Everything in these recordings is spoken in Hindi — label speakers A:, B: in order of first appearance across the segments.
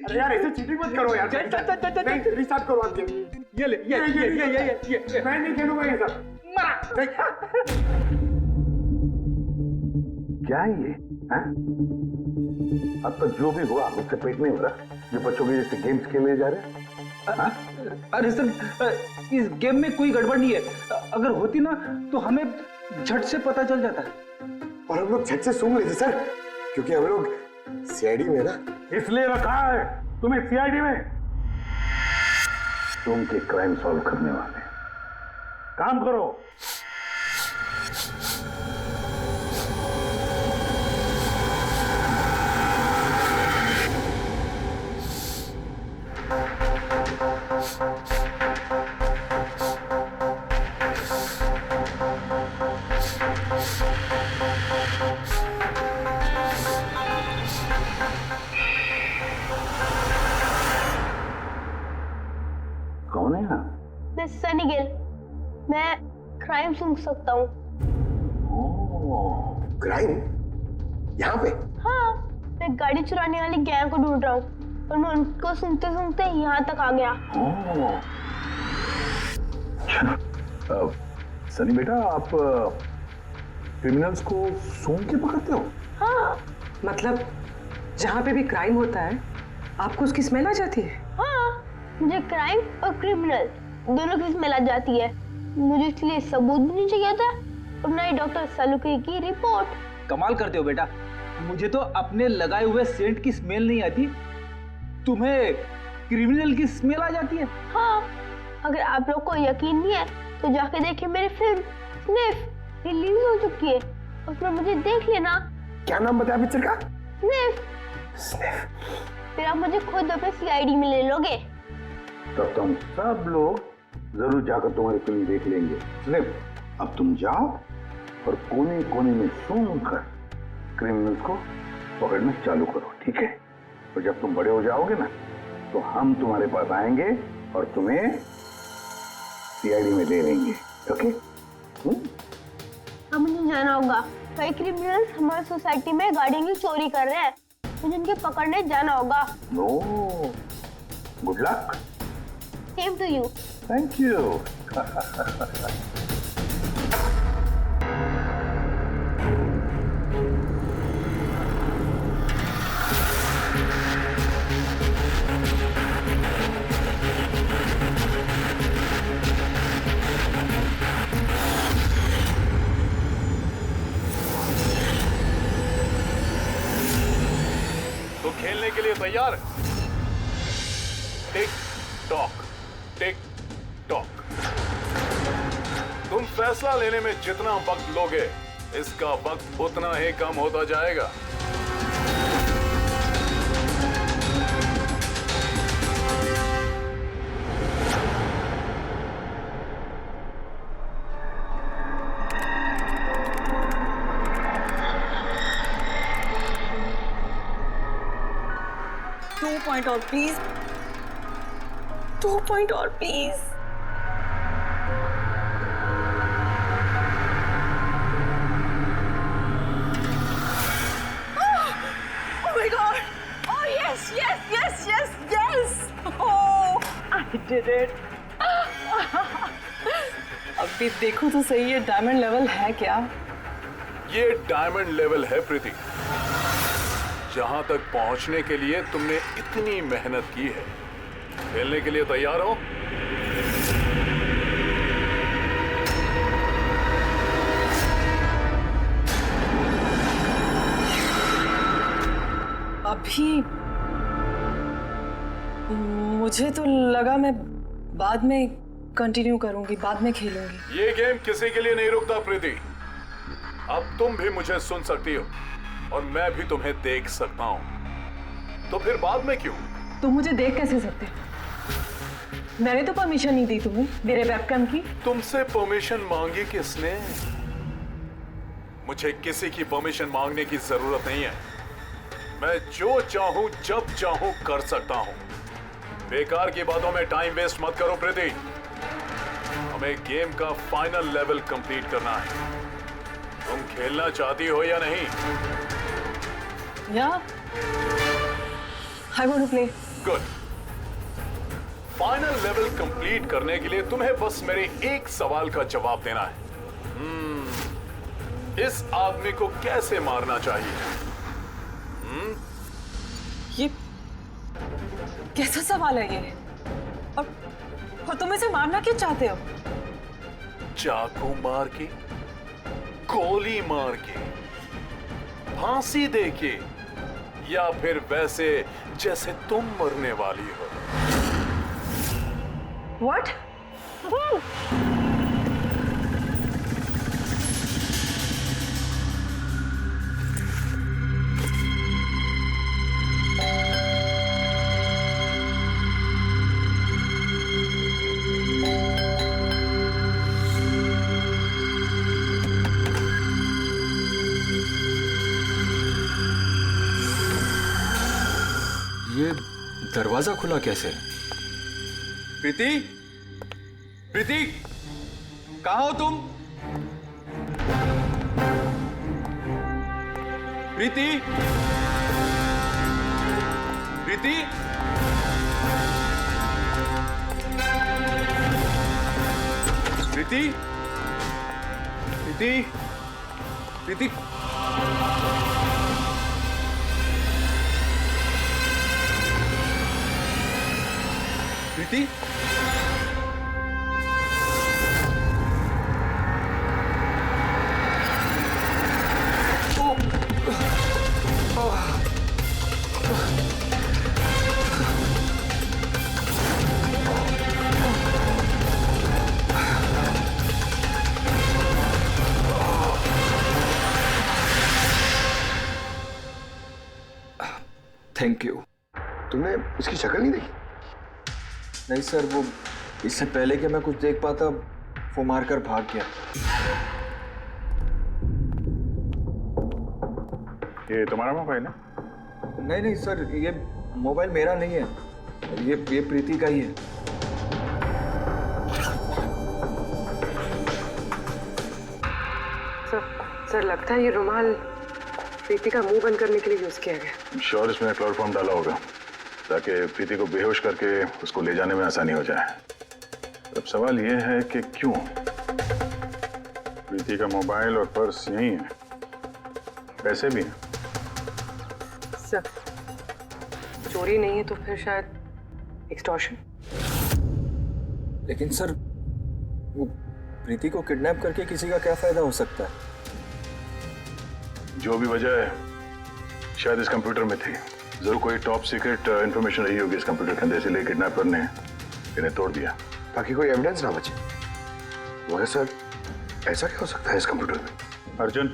A: अरे यार ऐसे चीटिंग मत करो यार। नहीं रिस्टार्ट करो आप गेम।
B: ये ले ये
A: मैं नहीं खेलूंगा ये सब।
C: क्या है ये? अब तक जो भी हुआ मुझसे पेट नहीं हो रहा जो बच्चों के जैसे गेम्स खेले जा रहे हैं।
B: अरे सर इस गेम में कोई गड़बड़ नहीं है, अगर होती ना तो हमें झट से पता चल जाता।
A: और हम लोग झट से सूंघ लेते सर, क्योंकि हम लोग सीआईडी में ना।
C: इसलिए रखा है तुम्हें सीआईडी में, तुम के क्राइम सॉल्व करने वाले। काम करो। कौन है आप?
D: मैं सनी गिल, मैं क्राइम सूंघ सकता हूँ।
A: क्राइम? यहाँ पे?
D: हाँ, मैं गाड़ी चुराने वाली गैंग को ढूंढ रहा हूँ और मैं उनको सूंघते सूंघते यहाँ तक आ गया।
C: सनी बेटा आप क्रिमिनल्स को सूंघ के पकड़ते हो?
D: हाँ।
E: मतलब जहाँ पे भी क्राइम होता है आपको उसकी स्मेल आ जाती है?
D: हाँ, मुझे क्राइम और क्रिमिनल दोनों की स्मेल आ जाती है। मुझे इसलिए सबूत भी नहीं चाहिए था और ना ही डॉक्टर सलूके की रिपोर्ट।
B: कमाल करते हो बेटा, मुझे तो अपने लगाए हुए सेंट की स्मेल नहीं आती, तुम्हें क्रिमिनल की स्मेल आ जाती है।
D: हाँ, अगर आप लोग को यकीन नहीं है तो जाके देखिए मेरी फिल्म स्निफ रिलीज हो चुकी है, उसमें मुझे देख लेना।
A: क्या नाम बताया पिक्चर का?
D: स्निफ।
A: स्निफ।
D: फिर आप मुझे खुद अपने सीआईडी में ले लोगे।
C: तब तो हम सब लोग जरूर जाकर तुम्हारी फिल्म देख लेंगे। स्निफ, अब तुम जाओ और कोने कोने में सूंघ कर क्रिमिनल्स को पकड़ना चालू करो, ठीक है? और जब तुम बड़े हो जाओगे ना तो हम तुम्हारे पास आएंगे और तुम्हें सीआईडी में ले लेंगे, ओके?
D: अब मुझे जाना होगा, कई क्रिमिनल्स हमारी सोसाइटी में गाड़ियों की चोरी कर रहे हैं, मुझे उनके पकड़ने जाना होगा।
C: No, good luck.
D: Same to you.
C: Thank you.
F: तो खेलने के लिए तैयार है? Tick tock, tick tock. तुम फैसला लेने में जितना वक्त लोगे इसका वक्त उतना ही कम होता जाएगा।
E: पॉइंट और प्लीज, 2 पॉइंट और please. Oh my God! Oh yes, yes, yes, yes, yes! Oh, I did it! अभी देखो तो सही ये डायमंड लेवल है क्या?
F: ये डायमंड लेवल है प्रीति। जहां तक पहुंचने के लिए तुमने इतनी मेहनत की है। खेलने के लिए तैयार हो?
E: अभी मुझे तो लगा मैं बाद में कंटिन्यू करूंगी, बाद में खेलूंगी।
F: ये गेम किसी के लिए नहीं रुकता प्रीति। अब तुम भी मुझे सुन सकती हो और मैं भी तुम्हें देख सकता हूं, तो फिर बाद में क्यों?
E: तुम मुझे देख कैसे सकते? मैंने तो परमिशन नहीं दी तुम्हें मेरे वेबकैम की।
F: तुमसे परमिशन मांगी किसने? मुझे किसी की परमिशन मांगने की जरूरत नहीं है। मैं जो चाहूं जब चाहूं कर सकता हूं। बेकार की बातों में टाइम वेस्ट मत करो प्रीति। हमें गेम का फाइनल लेवल कंप्लीट करना है। तुम खेलना चाहती हो या नहीं?
E: Yeah, I want to play.
F: Good. Final level complete करने के लिए तुम्हें बस मेरे एक सवाल का जवाब देना है। इस आदमी को कैसे मारना चाहिए?
E: ये कैसा सवाल है ये? और तुम इसे मारना क्यों चाहते हो?
F: चाकू मार के, गोली मार के, फांसी दे के, या फिर वैसे जैसे तुम मरने वाली हो?
E: What?
G: ये दरवाजा खुला कैसे?
B: प्रीति, प्रीति, कहाँ हो तुम? प्रीति, प्रीति, प्रीति, प्रीति, प्रीति, प्रीति,
G: थैंक यू।
A: तुमने उसकी शक्ल नहीं देखी?
G: नहीं सर, वो इससे पहले कि मैं कुछ देख पाता वो मारकर भाग गया।
C: ये तुम्हारा मोबाइल है?
G: नहीं नहीं सर, ये मोबाइल मेरा नहीं है, ये प्रीति का ही है।
H: सर लगता है ये रुमाल प्रीति का मुंह बंद करने के लिए यूज किया गया।
C: श्योर इसमें क्लोरोफॉर्म डाला होगा ताकि प्रीति को बेहोश करके उसको ले जाने में आसानी हो जाए। अब सवाल ये है कि क्यों? प्रीति का मोबाइल और पर्स यही है, पैसे भी हैं।
H: सर चोरी नहीं है तो फिर शायद एक्सटॉर्शन।
G: लेकिन सर, वो प्रीति को किडनैप करके किसी का क्या फायदा हो सकता है?
C: जो भी वजह है शायद इस कंप्यूटर में थी। जरूर कोई टॉप सीक्रेट इंफॉर्मेशन रही होगी इस कंप्यूटर के अंदर, इसलिए किडनैपर ने इन्हें तोड़ दिया
A: ताकि कोई एविडेंस ना बचे। मगर सर, ऐसा क्या हो सकता है इस कंप्यूटर में?
C: अर्जुन,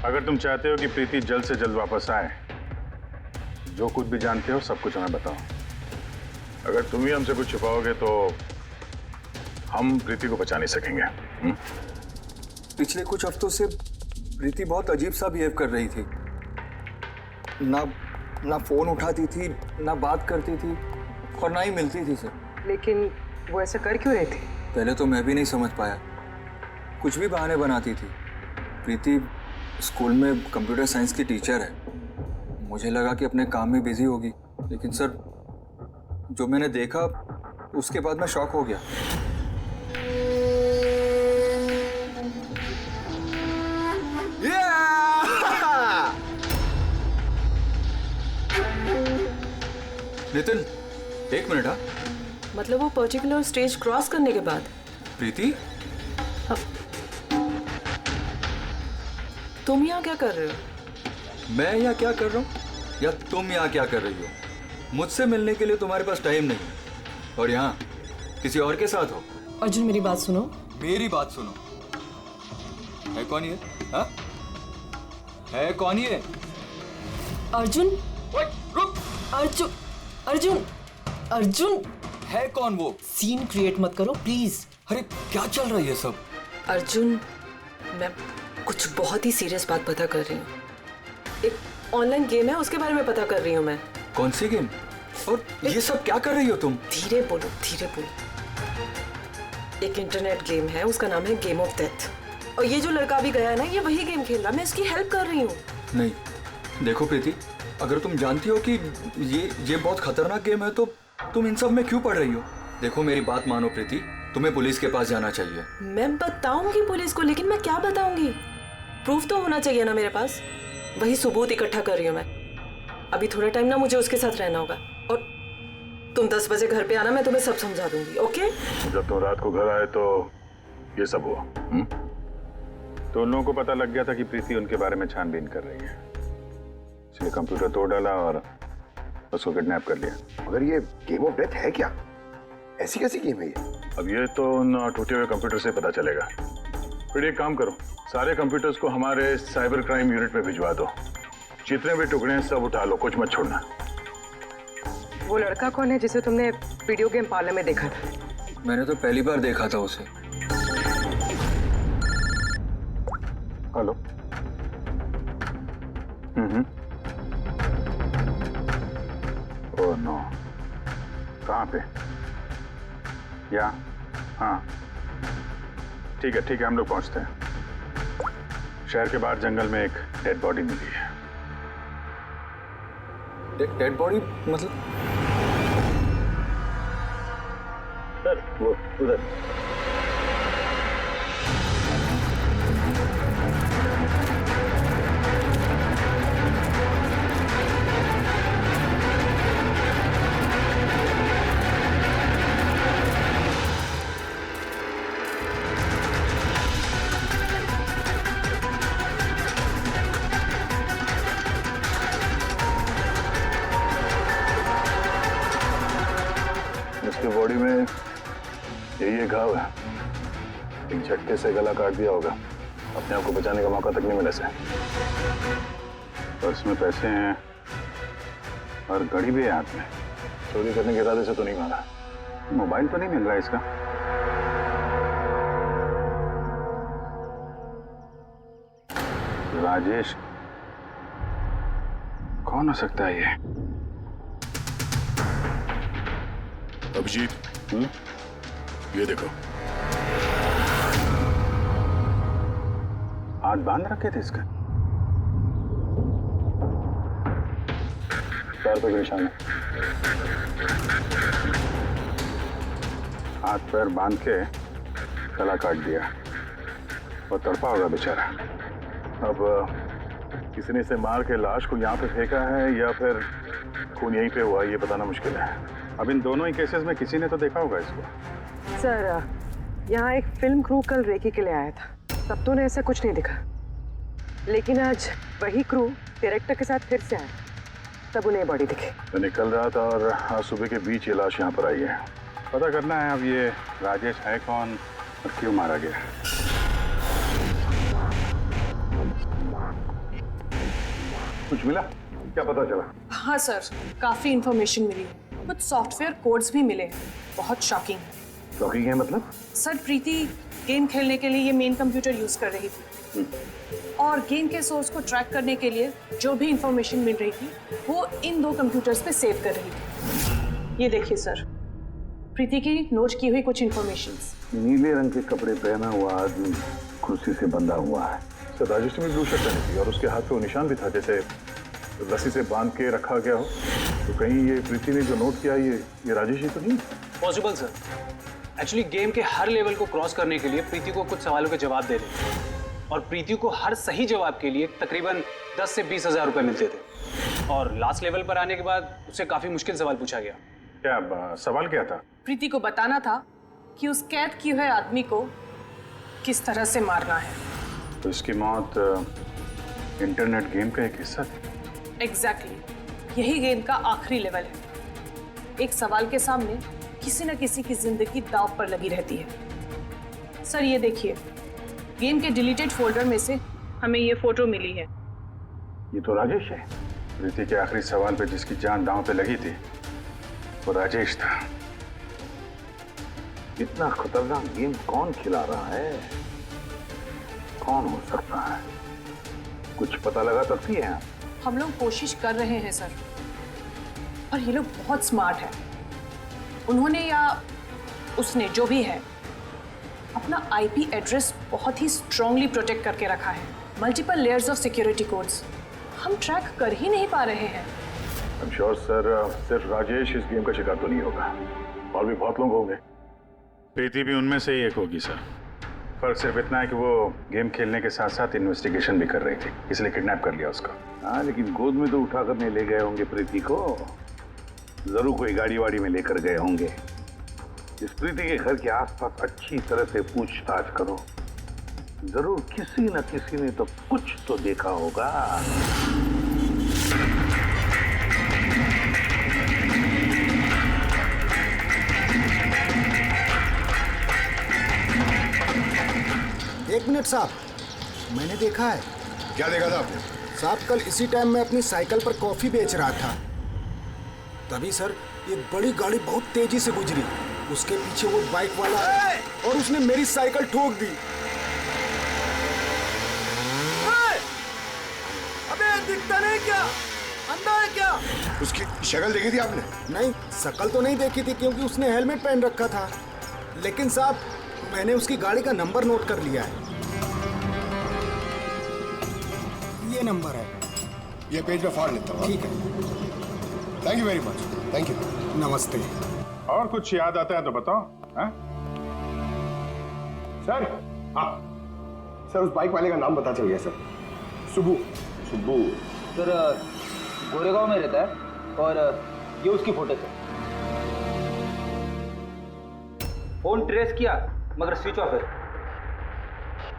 C: अगर तुम चाहते हो कि प्रीति जल्द से जल्द वापस आए, जो कुछ भी जानते हो सब कुछ हमें बताओ। अगर तुम ही हमसे कुछ छुपाओगे तो हम प्रीति को बचा नहीं सकेंगे।
G: पिछले कुछ हफ्तों से प्रीति बहुत अजीब सा बिहेव कर रही थी। ना फोन उठाती थी, ना बात करती थी और ना ही मिलती थी सर।
H: लेकिन वो ऐसा कर क्यों रही थी?
G: पहले तो मैं भी नहीं समझ पाया, कुछ भी बहाने बनाती थी। प्रीति स्कूल में कंप्यूटर साइंस की टीचर है, मुझे लगा कि अपने काम में बिजी होगी, लेकिन सर जो मैंने देखा उसके बाद मैं शॉक हो गया। नितिन, एक मिनट। हाँ,
H: मतलब वो पर्टिकुलर स्टेज क्रॉस करने के बाद?
G: प्रीति,
H: तुम यहाँ क्या कर रहे हो?
G: मैं यहाँ क्या कर रहा हूँ या तुम यहाँ क्या कर रही हो? मुझसे मिलने के लिए तुम्हारे पास टाइम नहीं और यहाँ किसी और के साथ हो।
H: अर्जुन मेरी बात सुनो।
G: मेरी बात सुनो। है कौन ये? हाँ? है कौन ये?
H: अर्जुन,
G: रुक।
H: अर्जुन, अर्जुन, अर्जुन,
G: है कौन वो?
H: सीन क्रिएट मत करो प्लीज।
G: अरे क्या चल रहा है ये सब?
H: अर्जुन, मैं कुछ बहुत ही सीरियस बात पता कर रही हूँ। एक ऑनलाइन गेम है उसके बारे में पता कर रही हूँ मैं।
G: कौन सी गेम? और ये सब क्या कर रही हो तुम?
H: धीरे बोलो, धीरे बोलो। एक इंटरनेट गेम है, उसका नाम है गेम ऑफ डेथ। और ये जो लड़का भी गया है ना, ये वही गेम खेल रहा है। मैं इसकी हेल्प कर रही हूँ।
G: नहीं, देखो प्रीति, अगर तुम जानती हो कि ये बहुत खतरनाक गेम है तो तुम इन सब में क्यों पड़ रही हो? देखो मेरी बात मानो प्रीति, तुम्हें पुलिस के पास जाना चाहिए।
H: मैं बताऊंगी पुलिस को, लेकिन मैं क्या बताऊंगी? प्रूफ तो होना चाहिए ना मेरे पास। वही सबूत इकट्ठा कर रही हूँ मैं। अभी थोड़ा टाइम ना मुझे उसके साथ रहना होगा, और तुम 10 बजे घर पे आना, मैं तुम्हें सब समझा दूंगी। ओके?
C: जब तुम रात को घर आए तो ये सब हुआ। तो उन लोगों को पता लग गया था कि प्रीति उनके बारे में छानबीन कर रही है, इसलिए कंप्यूटर तोड़ डाला और उसको किडनैप कर लिया।
A: मगर ये गेम ऑफ डेथ है क्या? ऐसी कैसी गेम है ये?
C: अब ये तो उन टूटे हुए कंप्यूटर से पता चलेगा। फिर एक काम करो, सारे कंप्यूटर्स को हमारे साइबर क्राइम यूनिट में भिजवा दो। जितने भी टुकड़े हैं सब उठा लो, कुछ मत छोड़ना।
E: वो लड़का कौन है जिसे तुमने वीडियो गेम पार्लर में देखा था?
G: मैंने तो पहली बार देखा था उसे।
C: हेलो। ओह नो, कहाँ पे? या हाँ ठीक है हम लोग पहुंचते हैं। शहर के बाहर जंगल में एक डेड बॉडी मिली है।
G: डेड बॉडी मतलब?
C: सर वो उधर। उसके बॉडी में यही घाव है, एक झटके से गला काट दिया होगा। अपने आप को बचाने का मौका तक नहीं मिला से। पर्स में पैसे हैं और घड़ी भी है हाथ में। चोरी करने के इरादे से तो नहीं मारा। मोबाइल तो नहीं मिल रहा इसका। राजेश कौन हो सकता है ये?
F: अभिजीत, ये देखो।
C: हाथ बांध रखे थे इसका। पैर पे निशान है। हाथ पैर बांध के गला काट दिया और तड़पा होगा बेचारा। अब किसी ने इसे मार के लाश को यहाँ पे फेंका है या फिर खून यहीं पे हुआ, ये बताना मुश्किल है। अब इन दोनों ही केसेस में किसी ने तो देखा होगा इसको।
E: सर, यहाँ एक फिल्म क्रू कल रेकी के लिए आया था, तब तो उन्हें ऐसा कुछ नहीं दिखा। लेकिन आज वही क्रू डायरेक्टर के साथ फिर से आया, तब उन्हें बॉडी दिखी।
C: तो निकल रहा था और आज सुबह के बीच ये लाश यहाँ पर आई है। पता करना है अब ये राजेश है कौन और क्यों मारा गया। कुछ मिला? क्या पता चला?
I: हाँ सर, काफी इंफॉर्मेशन मिली है। कुछ सॉफ्टवेयर कोड्स भी मिले हैं, बहुत शॉकिंग है।
A: शॉकिंग है मतलब?
I: सर, प्रीति गेम खेलने के लिए ये मेन कंप्यूटर यूज कर रही थी और गेम के सोर्स को ट्रैक करने के लिए जो भी इंफॉर्मेशन मिल रही थी वो इन 2 कंप्यूटर्स पे सेव कर रही थी। ये देखिए सर, प्रीति की नोट की हुई कुछ इंफॉर्मेशंस।
C: नीले रंग के कपड़े पहना हुआ आदमी कुर्सी से बंधा हुआ है। सर, राजेश ने भी ब्लू शर्ट पहनी थी और उसके हाथ पे वो निशान भी था जैसे रस्सी से बांध के रखा गया हो। तो कहीं ये प्रीति ने जो नोट किया ये राजेश ही तो नहीं?
B: Possible sir. एक्चुअली गेम के हर लेवल को क्रॉस करने के लिए प्रीति को कुछ सवालों के जवाब दे रहे थे और प्रीति को हर सही जवाब के लिए तकरीबन 10 से 20 हज़ार रुपए मिलते थे। और लास्ट लेवल पर आने के बाद उससे काफी मुश्किल सवाल पूछा गया।
C: क्या सवाल क्या था?
I: प्रीति को बताना था कि उस कैद किए हुए आदमी को किस तरह से मारना है।
C: तो इसकी मौत इंटरनेट गेम का एक हिस्सा थी।
I: एग्जैक्टली, यही गेम का आखिरी लेवल है। एक सवाल के सामने किसी न किसी की जिंदगी दांव पर लगी रहती है। सर, ये देखिए, गेम के डिलीटेड फोल्डर में से हमें ये फोटो मिली है।
C: ये तो राजेश है। प्रीति के आखिरी सवाल पे जिसकी जान दांव पे लगी थी वो राजेश था। इतना खतरनाक गेम कौन खिला रहा है? कौन हो सकता है? कुछ पता लगा सकती है?
I: हम लोग कोशिश कर रहे हैं सर, और ये लोग बहुत स्मार्ट हैं। उन्होंने या उसने जो भी है अपना IP एड्रेस बहुत ही स्ट्रांगली प्रोटेक्ट करके रखा है। Multiple layers of security codes, हम ट्रैक कर ही नहीं पा रहे हैं।
C: आई एम श्योर सर, सिर्फ राजेश इस गेम का शिकार तो नहीं होगा, और भी बहुत लोग होंगे।
J: प्रीति भी उनमें से ही एक होगी सर। फर्क सिर्फ इतना है कि वो गेम खेलने के साथ साथ इन्वेस्टिगेशन भी कर रही थी, इसलिए किडनैप कर लिया उसका।
C: हाँ, लेकिन गोद में तो उठाकर नहीं ले गए होंगे प्रीति को, जरूर कोई गाड़ी वाड़ी में लेकर गए होंगे। इस प्रीति के घर के आसपास अच्छी तरह से पूछताछ करो, जरूर किसी न किसी ने तो कुछ तो देखा होगा।
K: एक मिनट साहब, मैंने देखा है।
A: क्या देखा था आपने?
K: साहब कल इसी टाइम मैं अपनी साइकिल पर कॉफी बेच रहा था, तभी सर एक बड़ी गाड़ी बहुत तेजी से गुजरी। उसके पीछे वो बाइक वाला आया और उसने मेरी साइकिल ठोक दी।
A: अबे दिखता नहीं क्या? अंधा है क्या? उसकी शक्ल देखी थी आपने?
K: नहीं, शक्ल तो नहीं देखी थी क्योंकि उसने हेलमेट पहन रखा था, लेकिन साहब मैंने उसकी गाड़ी का नंबर नोट कर लिया है। ये नंबर है।
A: ये पेज पे फाड़ लेता हूँ।
K: ठीक है,
A: thank you very much. Thank you.
K: नमस्ते।
J: और कुछ याद आता है तो बताओ।
A: सर, हाँ सर, उस बाइक वाले का नाम पता चल गया सर, सुबू। सुबू
L: सर गोरेगांव में रहता है और ये उसकी फोटो है। फोन ट्रेस किया मगर स्विच ऑफ है।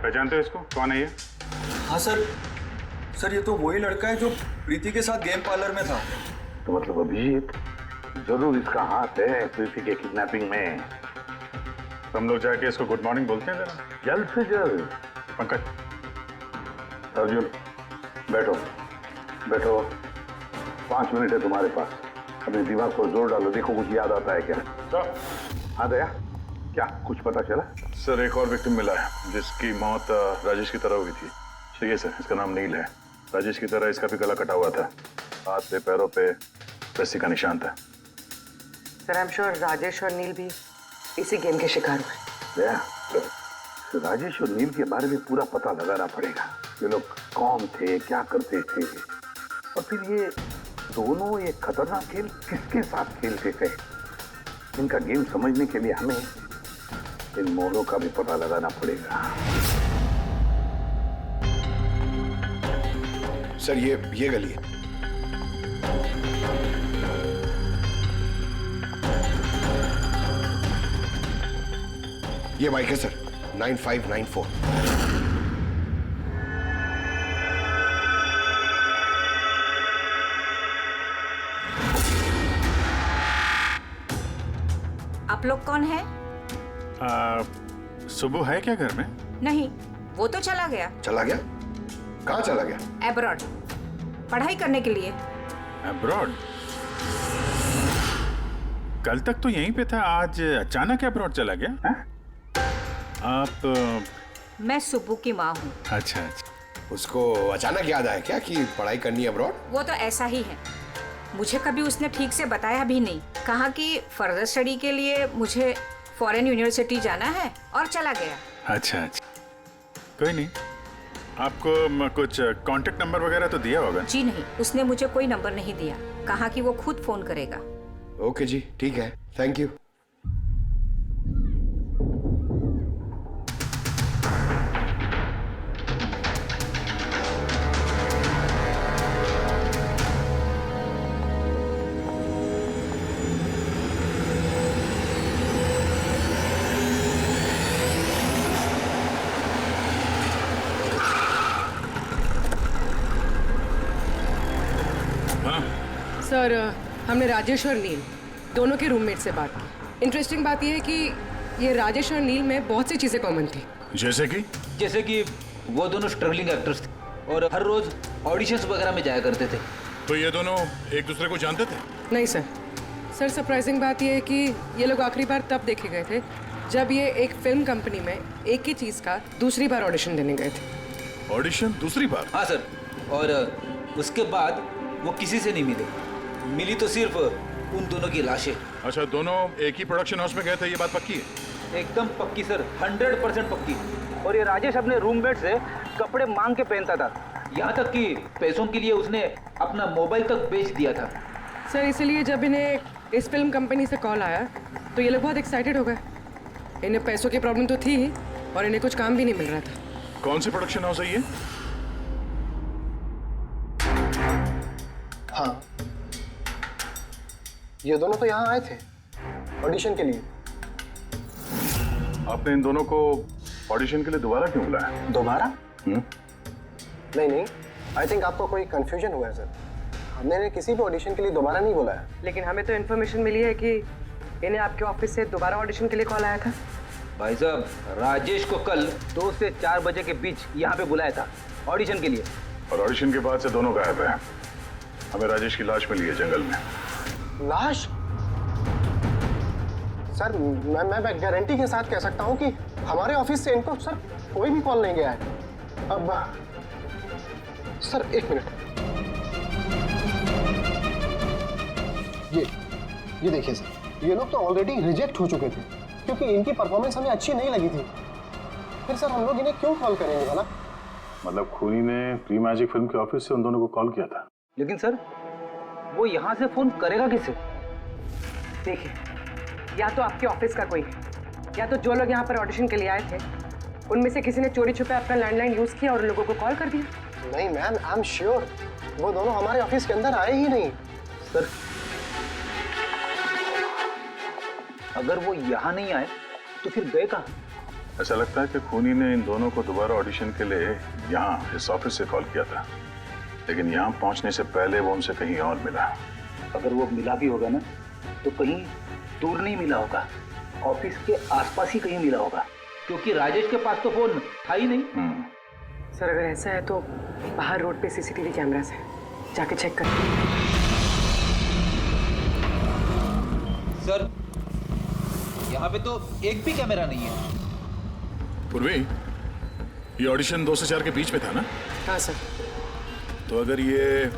J: पहचानते हो इसको? कौन है ये?
G: हाँ सर, सर ये तो वही लड़का है जो प्रीति के साथ गेम पार्लर में था।
C: तो मतलब अभिजीत जरूर इसका हाथ है प्रीति के किडनैपिंग में।
J: हम लोग जाके इसको गुड मॉर्निंग बोलते हैं जरा,
C: जल्द से जल्द।
J: पंकज।
C: अर्जुन बैठो बैठो, 5 मिनट है तुम्हारे पास, अपने दिमाग पर जोर डालो, देखो कुछ याद आता है क्या।
J: सर।
C: हाँ दया, क्या कुछ पता चला?
J: सर एक और विक्टिम मिला है जिसकी मौत राजेश की तरह हुई थी। ठीक है सर, इसका नाम नील है। राजेश की तरह इसका भी गला कटा हुआ था, हाथ पे पैरों पे रस्सी का निशान था।
E: Sir I am sure Rajesh और नील भी इसी गेम के शिकार हुए।
C: दया, तो राजेश और नील के बारे में पूरा पता लगाना पड़ेगा। ये लोग कौन थे, क्या करते थे, और फिर ये दोनों ये खतरनाक खेल किसके साथ खेलते थे। इनका गेम समझने के लिए हमें इन मोहरों का भी पता लगाना पड़ेगा।
A: सर ये गली है। ये बाइक है सर, 9594।
M: आप लोग कौन है?
J: सुबह है क्या घर में?
M: नहीं, वो तो चला गया।
A: चला गया? कहाँ चला गया?
M: एब्रॉड, पढ़ाई करने के लिए।
J: एब्रॉड? कल तक तो यहीं पे था, आज अचानक एब्रॉड चला गया? आप?
M: मैं सुब्बू की माँ हूँ।
J: अच्छा अच्छा।
A: उसको अचानक याद आया क्या कि पढ़ाई करनी है अब्रॉड?
M: वो तो ऐसा ही है, मुझे कभी उसने ठीक से बताया भी नहीं। कहा कि फर्दर स्टडी के लिए मुझे फॉरेन यूनिवर्सिटी जाना है और चला गया।
J: अच्छा अच्छा, कोई नहीं। आपको कुछ कांटेक्ट नंबर वगैरह तो दिया होगा?
M: जी नहीं, उसने मुझे कोई नंबर नहीं दिया, कहा कि वो खुद फोन करेगा।
A: ओके जी, ठीक है, थैंक यू।
E: सर हमने राजेश और नील दोनों के रूममेट से बात की। इंटरेस्टिंग बात यह है कि ये राजेश और नील में बहुत सी चीजें कॉमन थी।
L: जैसे कि वो दोनों स्ट्रगलिंग एक्टर्स थे और हर रोज ऑडिशंस वगैरह में जाया करते थे।
J: तो ये दोनों एक दूसरे को जानते थे?
E: नहीं सर। सर सरप्राइजिंग बात यह है कि ये लोग आखिरी बार तब देखे गए थे जब ये एक फिल्म कंपनी में एक ही चीज का दूसरी बार ऑडिशन देने गए थे।
J: ऑडिशन दूसरी बार?
L: हाँ सर, और उसके बाद वो किसी से नहीं मिले, मिली तो सिर्फ उन दोनों की लाशें।
J: अच्छा, दोनों एक ही प्रोडक्शन हाउस में गए थे, ये बात पक्की है?
L: एकदम पक्की सर, 100% पक्की। और ये राजेश अपने रूममेट से कपड़े मांग के पहनता था यहाँ तक कि पैसों के लिए उसने अपना मोबाइल तक बेच दिया था।
E: सर इसलिए जब इन्हें इस फिल्म कंपनी से कॉल आया तो ये लोग बहुत एक्साइटेड हो गए। इन्हें पैसों की प्रॉब्लम तो थी ही और इन्हें कुछ काम भी नहीं मिल रहा था।
J: कौन सी प्रोडक्शन हाउस है ये?
K: हाँ, ये दोनों तो यहाँ आए थे ऑडिशन के लिए।
J: आपने इन दोनों को ऑडिशन के लिए दोबारा क्यों बुलाया?
K: दोबारा? नहीं नहीं, आई थिंक आपको कोई कंफ्यूजन हुआ है सर। हमने इन्हें किसी भी ऑडिशन के लिए दोबारा नहीं बुलाया।
E: लेकिन हमें तो इन्फॉर्मेशन मिली है कि इन्हें आपके ऑफिस से दोबारा ऑडिशन के लिए कॉल आया था।
L: भाई साहब, राजेश को कल 2 से 4 बजे के बीच यहाँ पे बुलाया था ऑडिशन के लिए।
J: और ऑडिशन के बाद से दोनों गायब है। हमें राजेश की लाश मिली है जंगल में।
K: लाश? सर मैं गारंटी के साथ कह सकता हूँ कि हमारे ऑफिस से इनको सर कोई भी कॉल नहीं गया है। अब सर 1 मिनट, ये देखिए सर, ये लोग तो ऑलरेडी रिजेक्ट हो चुके थे क्योंकि इनकी परफॉर्मेंस हमें अच्छी नहीं लगी थी। फिर सर हम लोग इन्हें क्यों कॉल करेंगे भला?
J: मतलब खूनी ने प्री मैजिक फिल्म के ऑफिस से उन दोनों को कॉल किया था।
L: लेकिन सर वो यहाँ से फोन करेगा किसे?
E: देखिए, या तो आपके ऑफिस का कोई है, या तो जो लोग यहाँ पर ऑडिशन के लिए आए थे उनमें से किसी ने चोरी छुपे अपना लैंडलाइन यूज किया और उन लोगों को कॉल कर दिया।
K: नहीं मैम, आई एम श्योर वो दोनों हमारे ऑफिस के अंदर आए ही नहीं।
L: सर अगर वो यहाँ नहीं आए तो फिर गए कहाँ?
J: ऐसा लगता है कि खूनी ने इन दोनों को दोबारा ऑडिशन के लिए यहाँ इस ऑफिस से कॉल किया था, लेकिन यहाँ पहुँचने से पहले वो उनसे कहीं और मिला।
L: अगर वो मिला भी होगा ना तो कहीं दूर नहीं मिला होगा, ऑफिस के आसपास ही कहीं मिला होगा, क्योंकि राजेश के पास तो फोन था ही नहीं।
E: सर अगर ऐसा है तो बाहर रोड पे सीसीटीवी कैमरास है, जाके चेक कर।
L: सर यहाँ पे तो एक भी कैमरा नहीं है।
J: पूर्वी, ये ऑडिशन 2 से 4 के बीच में था ना?
E: हाँ सर।
J: तो अगर ये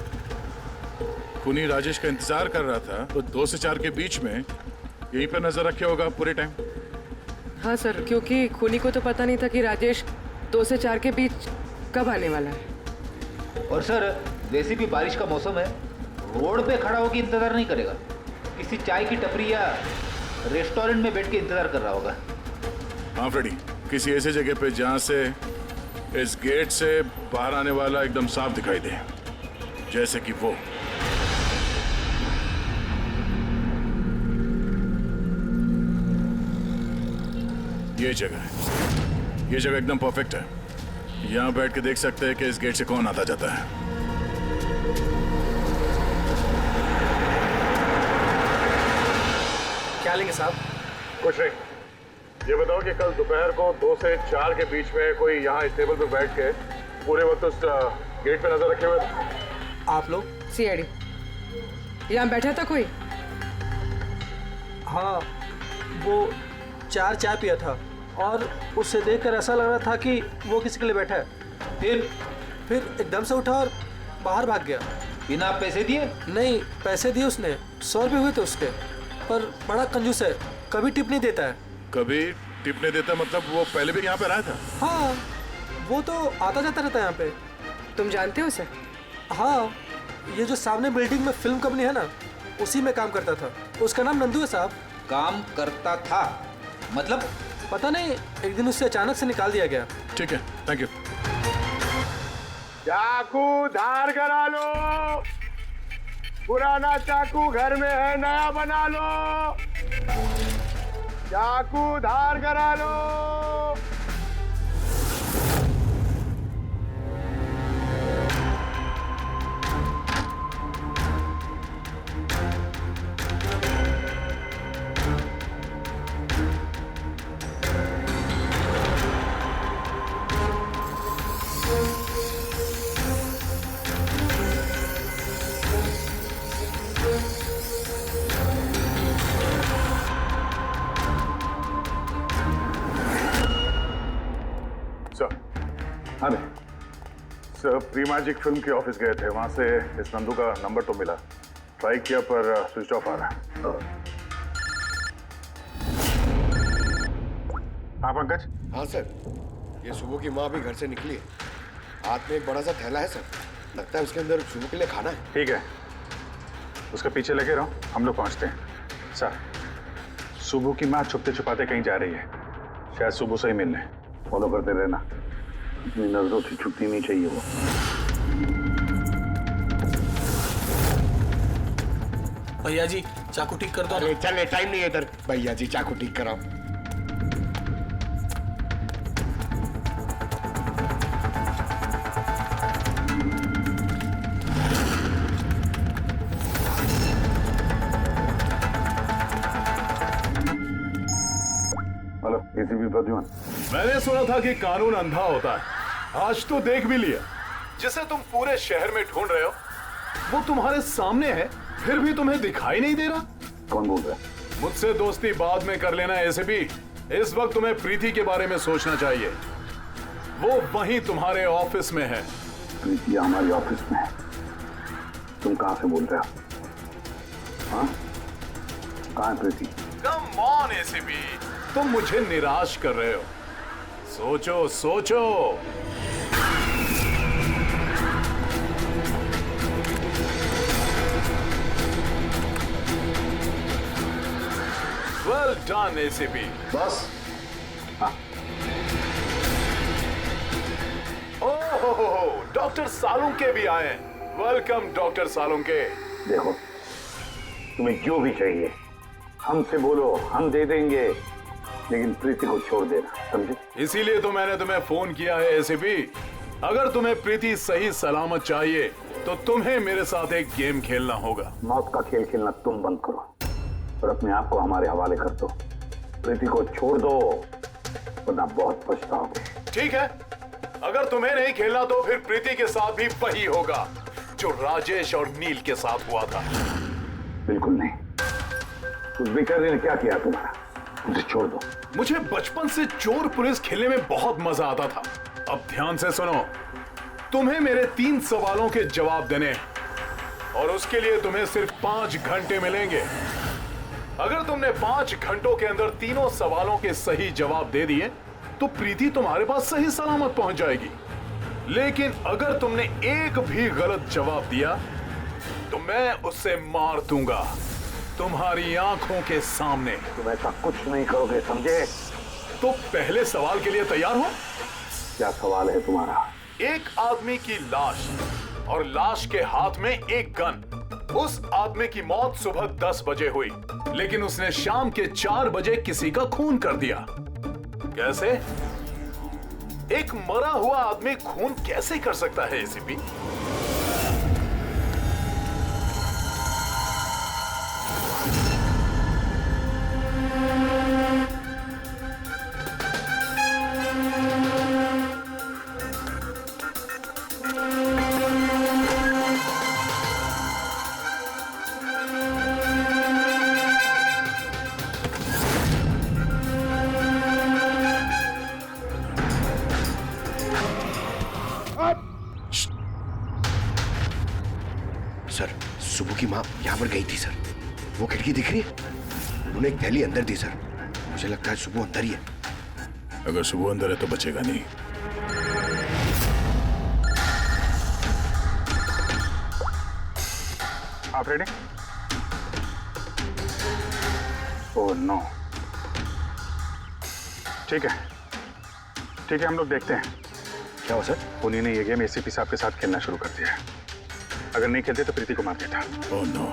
J: खूनी राजेश का इंतजार कर रहा था तो 2 से 4 के बीच में यहीं पर नजर रखे होगा पूरे टाइम।
E: हाँ सर, क्योंकि खूनी को तो पता नहीं था कि राजेश 2 से 4 के बीच कब आने वाला है।
L: और सर वैसे भी बारिश का मौसम है, रोड पे खड़ा होकर इंतजार नहीं करेगा, किसी चाय की टपरी या रेस्टोरेंट में बैठ के इंतजार कर रहा होगा।
J: हाँ फ्रेडी, किसी ऐसे जगह पे जहाँ से इस गेट से बाहर आने वाला एकदम साफ दिखाई दे, जैसे कि वो। ये जगह है, ये जगह एकदम परफेक्ट है। यहाँ बैठ के देख सकते हैं कि इस गेट से कौन आता जाता है।
K: क्या लेंगे साहब?
J: कुछ नहीं, ये बताओ कि कल दोपहर को 2 से 4 के बीच में कोई यहाँ इस टेबल पे बैठ के पूरे वक्त उस गेट पे नजर रखे हुए थे?
K: आप लोग?
E: सीआईडी यहाँ बैठा था कोई?
K: हाँ, वो 4 चाय पिया था और उससे देखकर ऐसा लग रहा था कि वो किसी के लिए बैठा है। फिर एकदम से उठा और बाहर भाग गया।
L: बिना पैसे दिए?
K: नहीं, पैसे दिए उसने, 100 रुपये हुए थे उसके, पर बड़ा कंजूस है, कभी टिप नहीं देता है।
J: कभी टिप नहीं देता मतलब वो पहले भी यहाँ पे रहा था?
K: हाँ, वो तो आता जाता रहता है यहाँ पे।
E: तुम जानते हो उसे?
K: हाँ, ये जो सामने बिल्डिंग में फिल्म कंपनी है ना, उसी में काम करता था। उसका नाम नंदू है साहब।
L: काम करता था मतलब?
K: पता नहीं, एक दिन उससे अचानक से निकाल दिया गया।
J: ठीक है, थैंक यू।
C: चाकू धार करा लो, पुराना चाकू घर में है, नया बना लो। चाकू धार करा लो।
J: सर प्री मैजिक फिल्म के ऑफिस गए थे, वहां से इस नंदू का नंबर तो मिला, ट्राई किया पर स्विच ऑफ आ रहा है। हाँ पंकज।
A: हाँ सर, ये सुबह की माँ भी घर से निकली है। हाथ में एक बड़ा सा थैला है सर, लगता है उसके अंदर सुबह के लिए खाना है।
J: ठीक है, उसके पीछे लगे रहो, हम लोग पहुंचते हैं। सर, सुबह की माँ छुपते छुपाते कहीं जा रही है, शायद सुबह से ही मिलने। फॉलो करते रहना, अपनी नजरों से छुट्टी नहीं चाहिए वो।
K: भैया जी चाकू ठीक कर दो।
A: अरे चल, टाइम नहीं है इधर। भैया जी चाकू ठीक कराओ।
J: Hello, ACP Pradyuman.
F: मैंने सुना था कि कानून अंधा होता है, आज तो देख भी लिया। जिसे तुम पूरे शहर में ढूंढ रहे हो वो तुम्हारे सामने है, फिर भी तुम्हें दिखाई नहीं दे रहा।
J: कौन बोल रहा है?
F: मुझसे दोस्ती बाद में कर लेना एसीपी। इस वक्त तुम्हें प्रीति के बारे में सोचना चाहिए। वो वहीं तुम्हारे ऑफिस में है।
J: प्रीति हमारी ऑफिस में है? तुम कहां से बोल रहे हो? हाँ, कहां है प्रीति?
F: कम ऑन एसीपी, तुम मुझे निराश कर रहे हो। सोचो सोचो। Well done ACP.
J: बस।
F: ओहो, डॉक्टर सालुंके भी आए हैं। Welcome doctor Salunke.
J: देखो, तुम्हें जो भी चाहिए हमसे बोलो, हम दे देंगे, लेकिन प्रीति को छोड़ देना, समझे?
F: इसीलिए तो मैंने तुम्हें फोन किया है एसीपी। अगर तुम्हें प्रीति सही सलामत चाहिए तो तुम्हें मेरे साथ एक गेम खेलना होगा।
J: मौत का खेल खेलना तुम बंद करो और अपने आप को हमारे हवाले कर दो। प्रीति को छोड़ दो, वरना बहुत पछताओगे।
F: ठीक है, अगर तुम्हें नहीं खेलना तो फिर प्रीति के साथ भी वही होगा जो राजेश और नील के साथ हुआ था।
J: बिल्कुल नहीं। उस बेचारे ने क्या किया तुम्हारा? उसे छोड़ दो।
F: मुझे बचपन से चोर पुलिस खेलने में बहुत मजा आता था। अब ध्यान से सुनो, तुम्हें मेरे 3 सवालों के जवाब देने और उसके लिए तुम्हें सिर्फ 5 घंटे मिलेंगे। अगर तुमने 5 घंटों के अंदर तीनों सवालों के सही जवाब दे दिए तो प्रीति तुम्हारे पास सही सलामत पहुंच जाएगी। लेकिन अगर तुमने एक भी गलत जवाब दिया तो मैं उसे मार दूंगा तुम्हारी आंखों के सामने।
J: तुम ऐसा कुछ नहीं करोगे, समझे?
F: तो पहले सवाल के लिए तैयार हो?
J: क्या सवाल है तुम्हारा?
F: एक आदमी की लाश और लाश के हाथ में एक गन। उस आदमी की मौत सुबह 10 बजे हुई, लेकिन उसने शाम के 4 बजे किसी का खून कर दिया। कैसे? एक मरा हुआ आदमी खून कैसे कर सकता है एसीपी?
A: सर, सुबह की माँ यहाँ पर गई थी सर। वो खिड़की दिख रही है? उन्होंने एक थैली अंदर दी सर। मुझे लगता है सुबह अंदर ही है।
F: अगर सुबह अंदर है तो बचेगा नहीं।
J: आप रेडी? Oh no. ठीक है, ठीक है, हम लोग देखते हैं।
A: क्या हुआ सर?
J: उन्हीं ने ये गेम एसीपी साहब के साथ खेलना शुरू कर दिया है। अगर नहीं खेलते तो प्रीति को मार देता।
F: Oh no.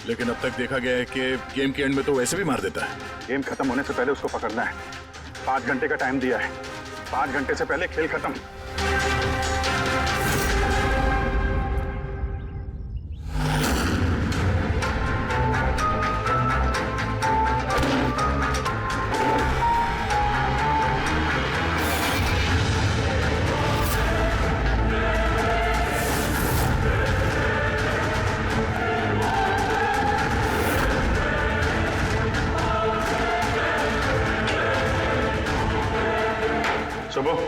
F: लेकिन अब तक देखा गया है कि गेम के एंड में तो वैसे भी मार देता है।
J: गेम खत्म होने से पहले उसको पकड़ना है। 5 घंटे का टाइम दिया है। 5 घंटे से पहले खेल खत्म। सुबह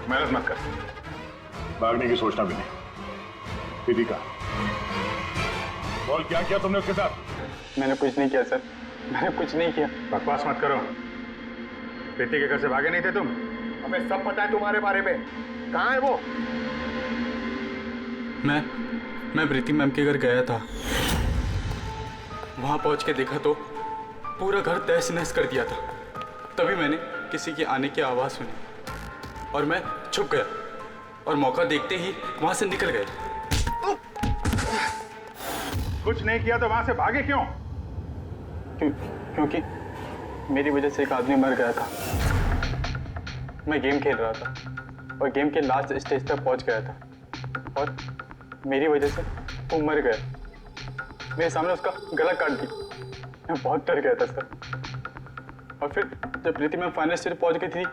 J: मेहनत मत कर।
F: भागने की सोचना भी नहीं। दीदी का बोल, क्या किया तुमने उसके साथ?
G: मैंने कुछ नहीं किया सर, मैंने कुछ नहीं किया।
J: बकवास मत करो। प्रीति के घर से भागे नहीं थे तुम?
A: हमें सब पता है तुम्हारे बारे में। कहाँ है वो?
G: मैं प्रीति मैम के घर गया था। वहां पहुंच के देखा तो पूरा घर तहस नहस कर दिया था। तभी मैंने किसी के आने की आवाज सुनी और मैं छुप गया और मौका देखते ही वहां से निकल गया।
J: कुछ नहीं किया तो वहां से भागे क्यों?
G: क्योंकि मेरी वजह से एक आदमी मर गया था। मैं गेम खेल रहा था और गेम के लास्ट स्टेज तक पहुंच गया था और मेरी वजह से वो मर गया। मेरे सामने उसका गला काट दी। मैं बहुत डर गया था सर। और फिर जब प्रीति मैम फाइनल स्टेज पहुंच गई थी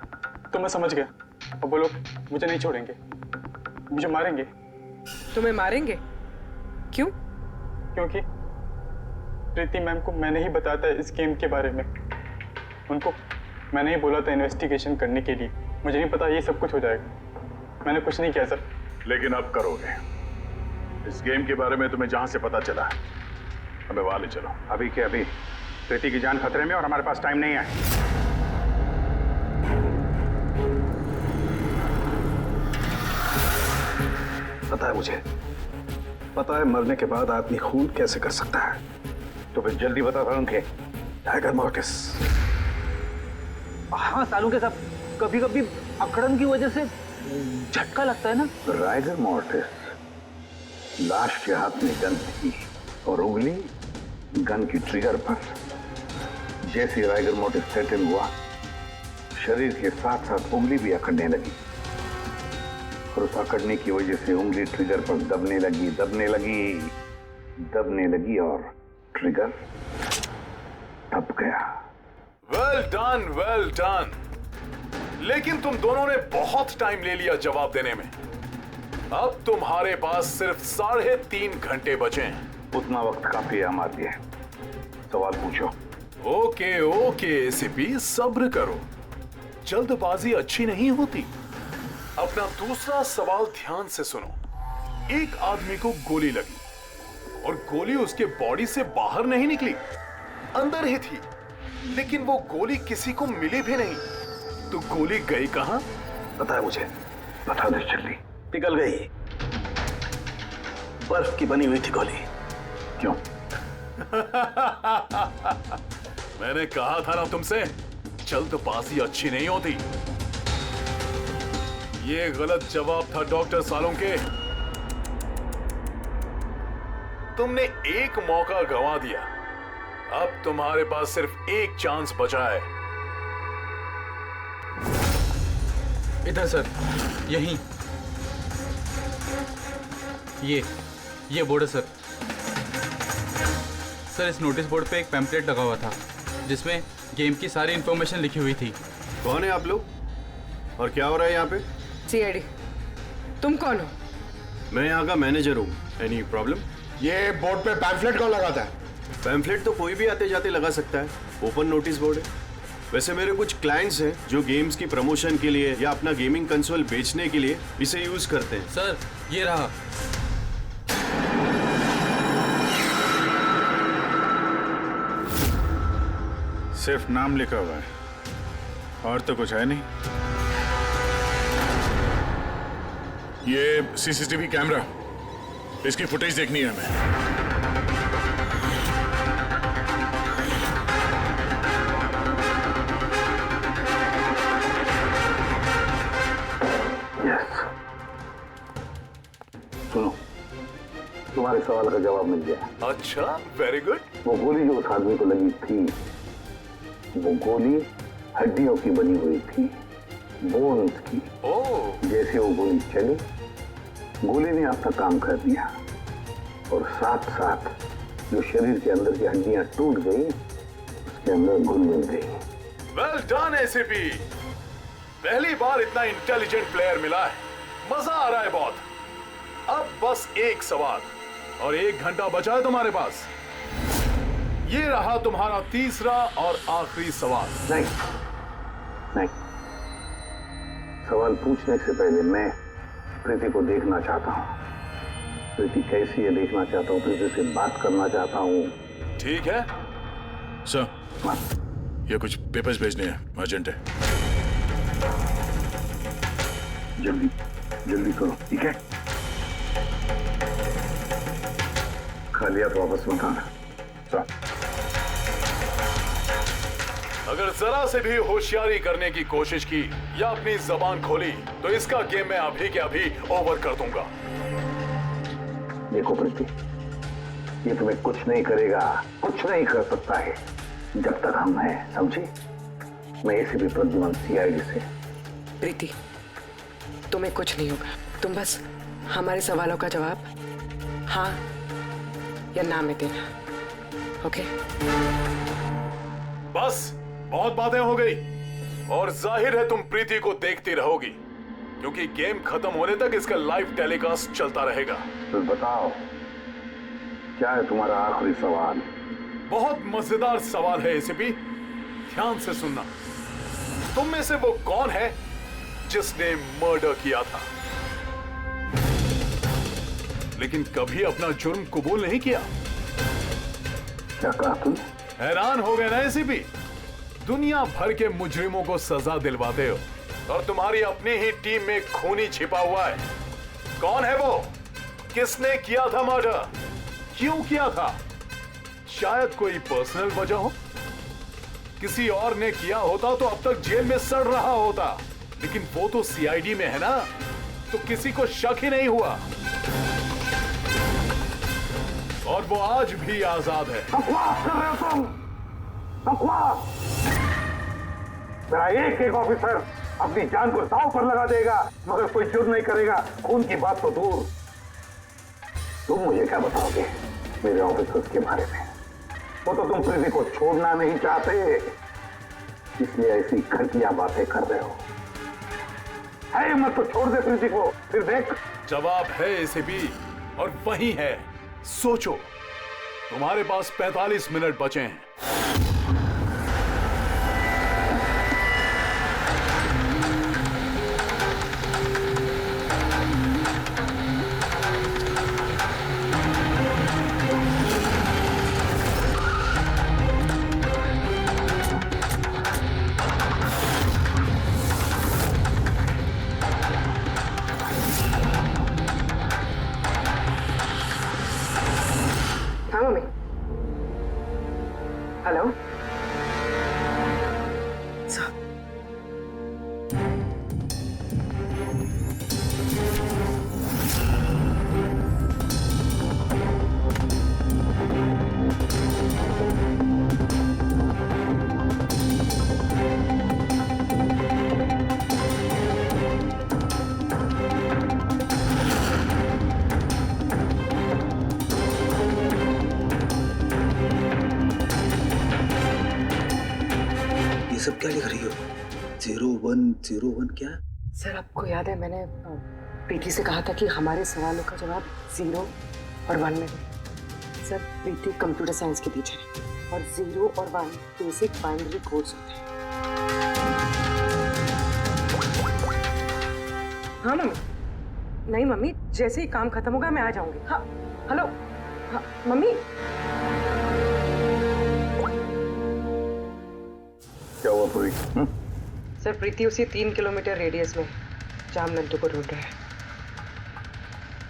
G: तो मैं समझ गया और वो लोग मुझे नहीं छोड़ेंगे, मुझे मारेंगे।
E: तुम्हें मारेंगे? क्यों?
G: क्योंकि प्रीति मैम को मैंने ही बताया था इस गेम के बारे में। उनको मैंने ही बोला था इन्वेस्टिगेशन करने के लिए। मुझे नहीं पता ये सब कुछ हो जाएगा। मैंने कुछ नहीं किया सर।
J: लेकिन अब करोगे। इस गेम के बारे में तुम्हें जहां से पता चला हमें वहां ले चलो। अभी के अभी। प्रीति की जान खतरे में और हमारे पास टाइम नहीं है।
C: पता है मुझे, पता है मरने के बाद आदमी खून कैसे कर सकता है। तो फिर जल्दी बता था उनके टाइगर मॉर्टिस।
L: हाँ सालों के साथ कभी कभी अकड़न की वजह से झटका लगता है ना।
C: राइगर मॉर्टिस लाश के हाथ में गन थी और उंगली गन की ट्रिगर पर। जैसे राइगर मॉर्टिस सेटल हुआ शरीर के साथ साथ उंगली भी अकड़ने लगी और उस अकड़ने की वजह से उंगली ट्रिगर पर दबने लगी और ट्रिगर दब गया।
F: Well done. लेकिन तुम दोनों ने बहुत टाइम ले लिया जवाब देने में। अब तुम्हारे पास सिर्फ 3.5 घंटे बचे हैं।
C: उतना वक्त काफी है हमारे लिए। सवाल पूछो।
F: ओके एसीपी, सब्र करो। जल्दबाजी अच्छी नहीं होती। अपना दूसरा सवाल ध्यान से सुनो। एक आदमी को गोली लगी और गोली उसके बॉडी से बाहर नहीं निकली, अंदर ही थी। लेकिन वो गोली किसी को मिली भी नहीं। तो गोली गई कहां?
C: पता है मुझे। बता दे जल्दी। पिघल गई। बर्फ की बनी हुई थी गोली। क्यों?
F: मैंने कहा था ना तुमसे, जल्दबाजी अच्छी नहीं होती। ये गलत जवाब था डॉक्टर सालोंके। तुमने एक मौका गंवा दिया। अब तुम्हारे पास सिर्फ एक चांस बचा है।
G: इधर सर, यहीं। ये बोर्ड है सर। सर, इस नोटिस बोर्ड पे एक पैम्पलेट लगा हुआ था जिसमें गेम की सारी इंफॉर्मेशन लिखी हुई थी।
A: कौन है आप लोग और क्या हो रहा है यहाँ पे?
E: सीआईडी। तुम कौन हो?
A: मैं यहाँ का मैनेजर हूँ। Any problem? ये बोर्ड पे पैम्फलेट कौन लगाता है? पैम्फलेट तो कोई भी आते जाते लगा सकता है। ओपन नोटिस बोर्ड है। वैसे मेरे कुछ क्लाइंट्स हैं जो गेम्स की प्रमोशन के लिए या अपना गेमिंग कंसोल बेचने के लिए इसे यूज करते हैं।
G: सर, ये रहा।
J: सिर्फ नाम लिखा हुआ है और तो कुछ है नहीं।
F: ये सीसीटीवी कैमरा, इसकी फुटेज देखनी है हमें।
C: सुनो, तुम्हारे सवाल का जवाब मिल गया।
F: अच्छा, वेरी गुड।
C: वो गोली जो उस आदमी को लगी थी, वो गोली हड्डियों की बनी हुई थी, बोन्स की। जैसे वो गोली चली, गोली ने अपना काम कर दिया और साथ साथ जो शरीर के अंदर की हड्डियां टूट गई, उसके अंदर घुल मिल गई।
F: वेल डन एसीपी, पहली बार इतना इंटेलिजेंट प्लेयर मिला है। मजा आ रहा है बहुत। अब बस एक सवाल और 1 घंटा बचा है तुम्हारे पास। ये रहा तुम्हारा तीसरा और आखिरी सवाल।
C: नहीं, सवाल पूछने से पहले मैं प्रीति को देखना चाहता हूँ। प्रीति कैसी है देखना चाहता हूँ। प्रीति से बात करना चाहता हूँ।
F: ठीक है
J: सर, ये कुछ पेपर्स भेजने हैं, अर्जेंट है।
C: जल्दी जल्दी करो, ठीक है? खाली हाथ वापस मत आना।
J: सर,
F: अगर जरा से भी होशियारी करने की कोशिश की या अपनी जबान खोली तो इसका गेम मैं अभी के अभी ओवर कर दूंगा।
C: देखो प्रीति, ये तुम्हें कुछ नहीं करेगा, कुछ नहीं कर सकता है जब तक हम हैं, समझी? मैं एसीपी प्रद्युमन सीआईडी से।
E: प्रीति, तुम्हें कुछ नहीं होगा। तुम बस हमारे सवालों का जवाब हाँ या ना में देना, ओके?
F: बस बहुत बातें हो गई और जाहिर है तुम प्रीति को देखती रहोगी क्योंकि गेम खत्म होने तक इसका लाइव टेलीकास्ट चलता रहेगा।
C: तो बताओ, क्या है तुम्हारा आखिरी सवाल?
F: बहुत मजेदार सवाल है एसीपी, ध्यान से सुनना। तुम में से वो कौन है जिसने मर्डर किया था लेकिन कभी अपना जुर्म कबूल नहीं किया?
C: क्या कहा तुम?
F: हैरान हो गए ना एसीपी? दुनिया भर के मुजरिमों को सजा दिलवाते हो और तुम्हारी अपनी ही टीम में खूनी छिपा हुआ है। कौन है वो? किसने किया था मर्डर? क्यों किया था? शायद कोई पर्सनल वजह हो। किसी और ने किया होता तो अब तक जेल में सड़ रहा होता, लेकिन वो तो सीआईडी में है ना, तो किसी को शक ही नहीं हुआ और वो आज भी आजाद है।
C: बकवास कर रहे हो तुम, बकवास! मेरा एक एक ऑफिसर अपनी जान को दांव पर लगा देगा मगर कोई जुर्म नहीं करेगा। खून की बात तो दूर, तुम मुझे क्या बताओगे मेरे ऑफिसर्स के बारे में? वो तो तुम प्रीति को छोड़ना नहीं चाहते, इसलिए ऐसी घटिया बातें कर रहे हो। है मत तो छोड़ दे प्रीति को, फिर देख।
F: जवाब है एसीपी और वही है। सोचो, तुम्हारे पास 45 मिनट बचे हैं।
E: हाँ मम्मी। हेलो सर,
L: ये सब क्या लिख रही हो? 0101 क्या?
E: सर आपको याद है मैंने प्रीति से कहा था कि हमारे सवालों का जवाब 0 और 1 में दे। सर प्रीति कंप्यूटर साइंस की टीचर है और 0 और 1 बेसिक बाइनरी कोड्स होते हैं। हाँ मम्मी। नहीं मम्मी, जैसे ही काम खत्म होगा मैं आ जाऊंगी। हाँ हेलो। हाँ मम्मी।
C: क्या हुआ पूरी?
E: सर प्रीति उसी 3 किलोमीटर रेडियस में जाम नंदू को ढूंढ रहा है।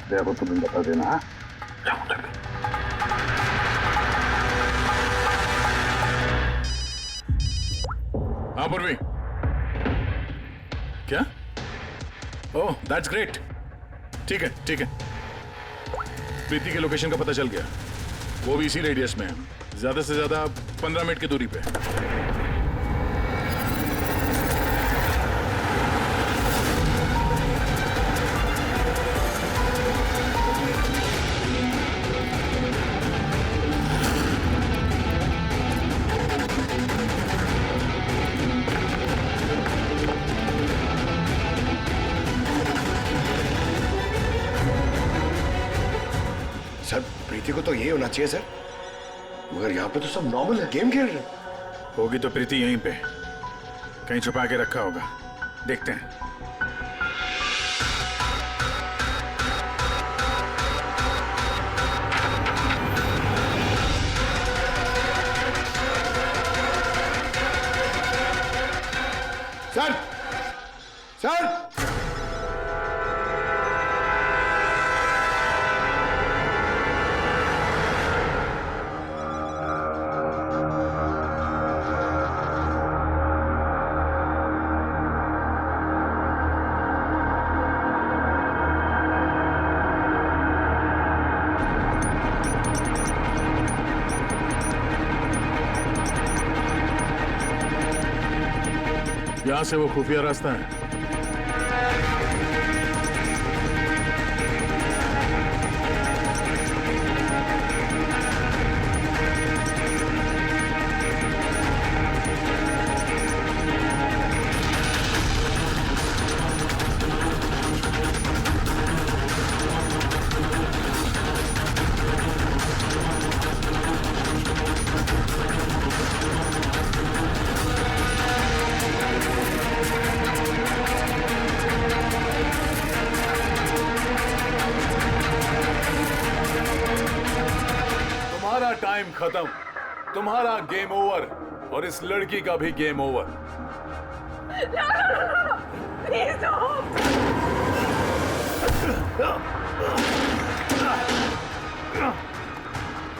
C: देखो तुम्हें बता देना। हाँ जाओ जल्दी।
J: हाँ पूर्वी, क्या? Oh that's great. ठीक है ठीक है, प्रीति के लोकेशन का पता चल गया, वो भी इसी रेडियस में है, ज्यादा से ज्यादा 15 मिनट की दूरी पे।
K: सर प्रीति को तो ये होना चाहिए सर, मगर यहाँ पे तो सब नॉर्मल है, गेम खेल रहे हैं।
J: होगी तो प्रीति यहीं पे कहीं छुपा के रखा होगा, देखते हैं।
C: सर सर
J: यहाँ से वो खुफिया रास्ता है।
F: तुम्हारा टाइम खत्म, तुम्हारा गेम ओवर और इस लड़की का भी गेम ओवर।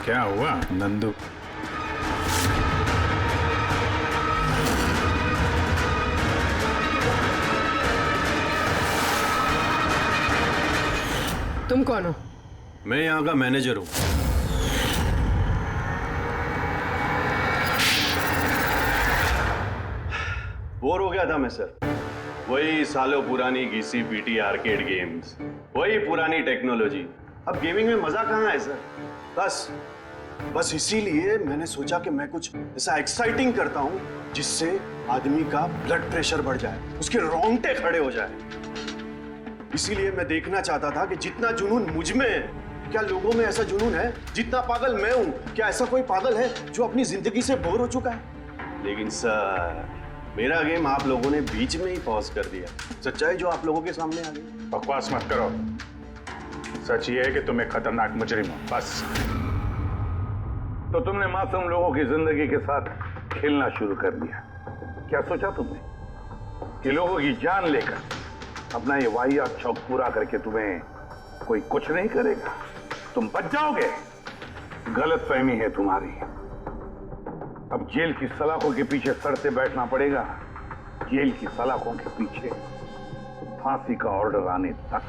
J: क्या हुआ नंदू?
E: तुम कौन हो?
A: मैं यहाँ का मैनेजर हूँ। बोर हो गया था मैं सर। वही सालों पुरानी घिसी पीटी आर्केड गेम्स, वही पुरानी टेक्नोलॉजी। अब गेमिंग में मजा कहाँ है सर? बस इसीलिए मैंने सोचा कि मैं कुछ ऐसा एक्साइटिंग करता हूँ जिससे आदमी का ब्लड प्रेशर बढ़ जाए, उसके रोंगटे खड़े हो जाए। इसीलिए मैं देखना चाहता था कि जितना जुनून मुझ में है, क्या लोगों में ऐसा जुनून है? जितना पागल मैं हूं, क्या ऐसा कोई पागल है जो अपनी जिंदगी से बोर हो चुका है? लेकिन सर, मेरा गेम आप लोगों ने बीच में ही पॉज कर दिया। सच्चाई जो आप लोगों के सामने आ गई।
J: बकवास मत करो। सच ये है कि तुम एक खतरनाक मुजरिम हो, बस।
C: तो तुमने मासूम लोगों की जिंदगी के साथ खेलना शुरू कर दिया। क्या सोचा तुमने कि लोगों की जान लेकर अपना ये वाहियात शौक पूरा करके तुम्हें कोई कुछ नहीं करेगा? तुम बच जाओगे। गलत फहमी है तुम्हारी। अब जेल की सलाखों के पीछे सड़ते बैठना पड़ेगा, जेल की सलाखों के पीछे फांसी का ऑर्डर आने तक।